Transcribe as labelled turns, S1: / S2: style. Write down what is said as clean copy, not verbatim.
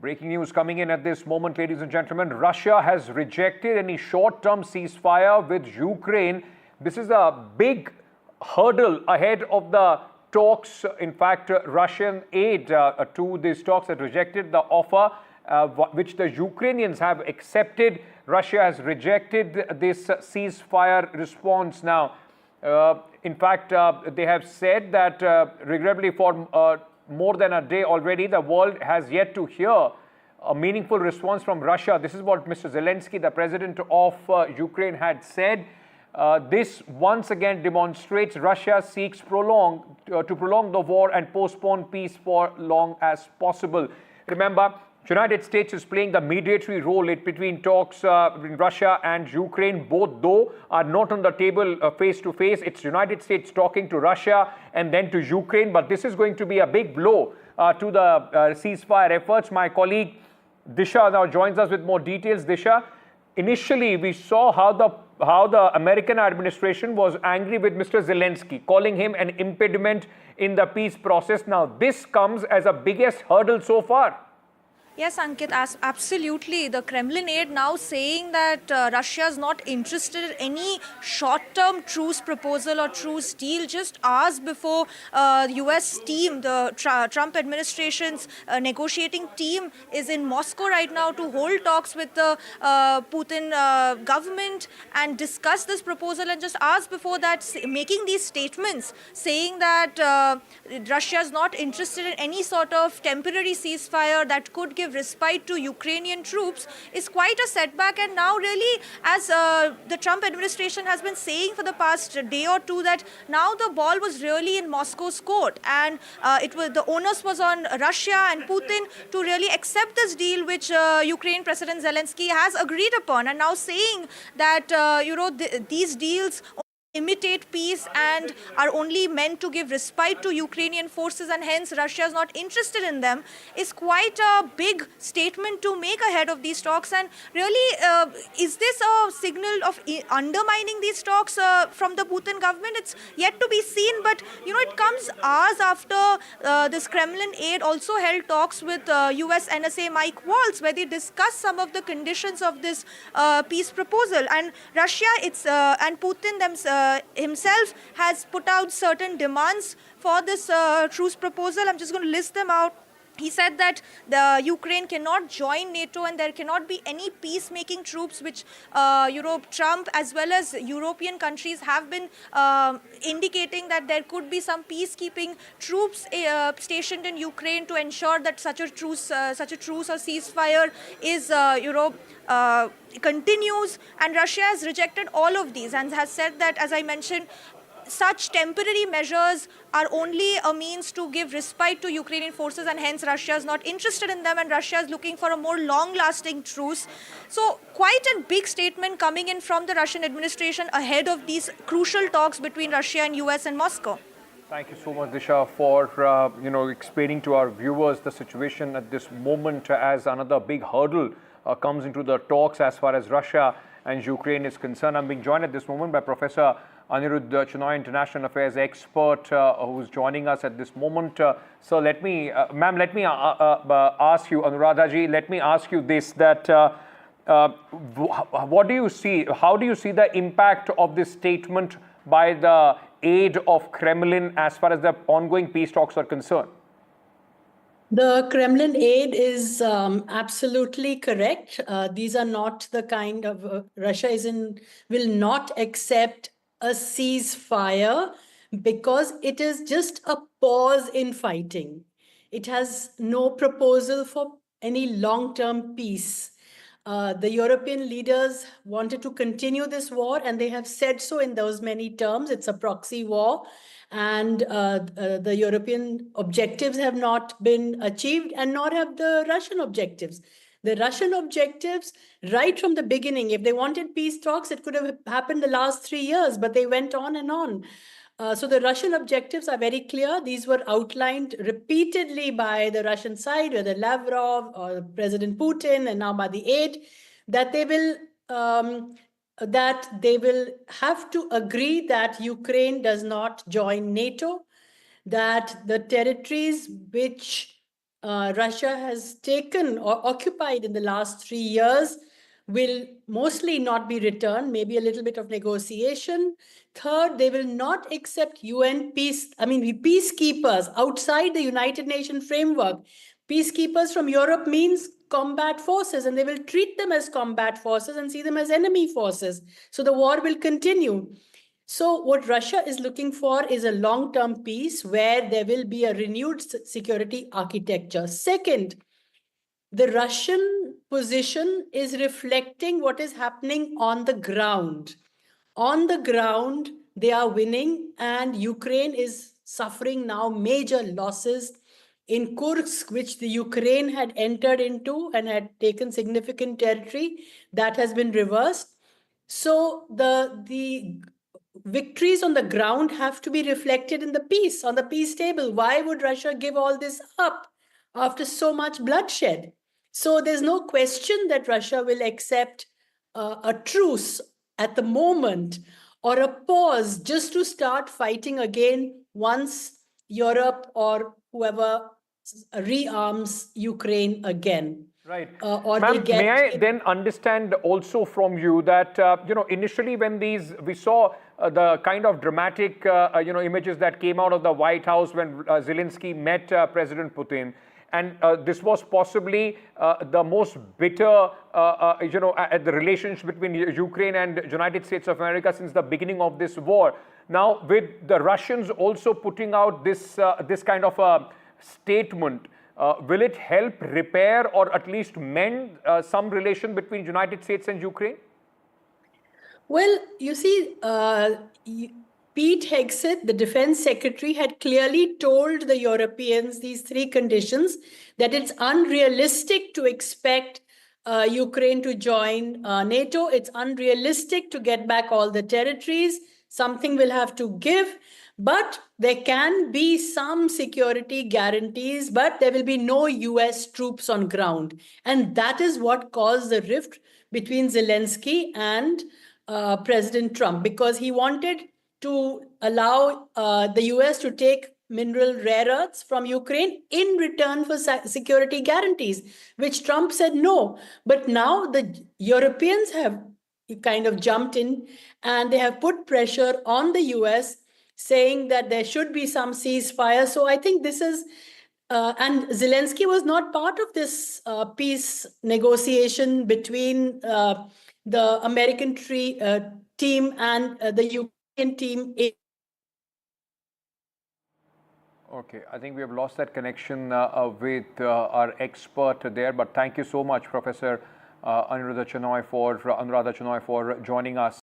S1: Breaking news coming in at this moment, ladies and gentlemen. Russia has rejected any short-term ceasefire with Ukraine. This is a big hurdle ahead of the talks. In fact, Russian aid to these talks has rejected the offer which the Ukrainians have accepted. Russia has rejected this ceasefire response now. In fact, they have said that regrettably for more than a day already, the world has yet to hear a meaningful response from Russia. This is what Mr. Zelensky, the president of Ukraine, had said. This once again demonstrates Russia seeks to prolong the war and postpone peace for long as possible. Remember, the United States is playing the mediatory role between talks between Russia and Ukraine. Both, though, are not on the table face to face. It's United States talking to Russia and then to Ukraine. But this is going to be a big blow to the ceasefire efforts. My colleague Disha now joins us with more details. Disha, initially we saw how the American administration was angry with Mr. Zelensky, calling him an impediment in the peace process. Now this comes as a biggest hurdle so far.
S2: Yes, Ankit, absolutely. The Kremlin aide now saying that Russia is not interested in any short-term truce proposal or truce deal just hours before US team, the Trump administration's negotiating team is in Moscow right now to hold talks with the Putin government and discuss this proposal. And just hours before that, making these statements saying that Russia is not interested in any sort of temporary ceasefire that could give respite to Ukrainian troops is quite a setback. And now really, as the Trump administration has been saying for the past day or two, that now the ball was really in Moscow's court, and the onus was on Russia and Putin to really accept this deal which Ukraine President Zelensky has agreed upon, and now saying that these deals imitate peace and are only meant to give respite to Ukrainian forces, and hence Russia is not interested in them, is quite a big statement to make ahead of these talks. And really, is this a signal of undermining these talks from the Putin government? It's yet to be seen, but it comes hours after this Kremlin aide also held talks with US NSA Mike Waltz, where they discussed some of the conditions of this peace proposal. And Russia and Putin himself has put out certain demands for this truce proposal. I'm just going to list them out. He said that the Ukraine cannot join NATO and there cannot be any peacemaking troops, which Trump as well as European countries have been indicating that there could be some peacekeeping troops stationed in Ukraine to ensure that such a truce or ceasefire is continues. And Russia has rejected all of these and has said that, as I mentioned, such temporary measures are only a means to give respite to Ukrainian forces, and hence Russia is not interested in them, and Russia is looking for a more long-lasting truce. So quite a big statement coming in from the Russian administration ahead of these crucial talks between Russia and US and Moscow.
S1: Thank you so much, Disha, for explaining to our viewers the situation at this moment as another big hurdle comes into the talks as far as Russia and Ukraine is concerned. I'm being joined at this moment by Professor Anirudh Shenoy, international affairs expert, who's joining us at this moment. So let me, ma'am, let me ask you, Anuradha ji, let me ask you this, that what do you see, how do you see the impact of this statement by the aide of Kremlin as far as the ongoing peace talks are concerned?
S3: The Kremlin aide is absolutely correct. These are not the kind of, Russia will not accept a ceasefire because it is just a pause in fighting. It has no proposal for any long-term peace. The European leaders wanted to continue this war, and they have said so in those many terms. It's a proxy war, and the European objectives have not been achieved, and nor have the Russian objectives. The Russian objectives, right from the beginning, if they wanted peace talks, it could have happened the last 3 years, but they went on and on. So the Russian objectives are very clear. These were outlined repeatedly by the Russian side, whether Lavrov or President Putin, and now by the aide, that they will have to agree that Ukraine does not join NATO, that the territories which Russia has taken or occupied in the last 3 years will mostly not be returned, maybe a little bit of negotiation. Third, they will not accept peacekeepers outside the United Nations framework. Peacekeepers from Europe means combat forces, and they will treat them as combat forces and see them as enemy forces. So the war will continue. So what Russia is looking for is a long-term peace where there will be a renewed security architecture. Second, the Russian position is reflecting what is happening on the ground. On the ground, they are winning, and Ukraine is suffering now major losses in Kursk, which the Ukraine had entered into and had taken significant territory. That has been reversed. So the victories on the ground have to be reflected in the peace, on the peace table. Why would Russia give all this up after so much bloodshed? So there's no question that Russia will accept a truce at the moment or a pause just to start fighting again once Europe or whoever rearms Ukraine again.
S1: Right.
S3: Or
S1: Ma'am,
S3: they get
S1: may I then understand also from you that, initially when we saw the kind of dramatic, images that came out of the White House when Zelensky met President Putin, and this was possibly the most bitter, the relationship between Ukraine and United States of America since the beginning of this war. Now, with the Russians also putting out this kind of a statement, will it help repair or at least mend some relation between United States and Ukraine?
S3: Well, you see, Pete Hegseth, the defense secretary, had clearly told the Europeans these three conditions, that it's unrealistic to expect Ukraine to join NATO. It's unrealistic to get back all the territories. Something will have to give. But there can be some security guarantees, but there will be no US troops on ground. And that is what caused the rift between Zelensky and President Trump, because he wanted to allow the US to take mineral rare earths from Ukraine in return for security guarantees, which Trump said no. But now the Europeans have kind of jumped in and they have put pressure on the US, saying that there should be some ceasefire. So I think this is, and Zelensky was not part of this peace negotiation between the American team and the Ukrainian team.
S1: Okay, I think we have lost that connection with our expert there, but thank you so much, Professor Anuradha Chenoy, for joining us.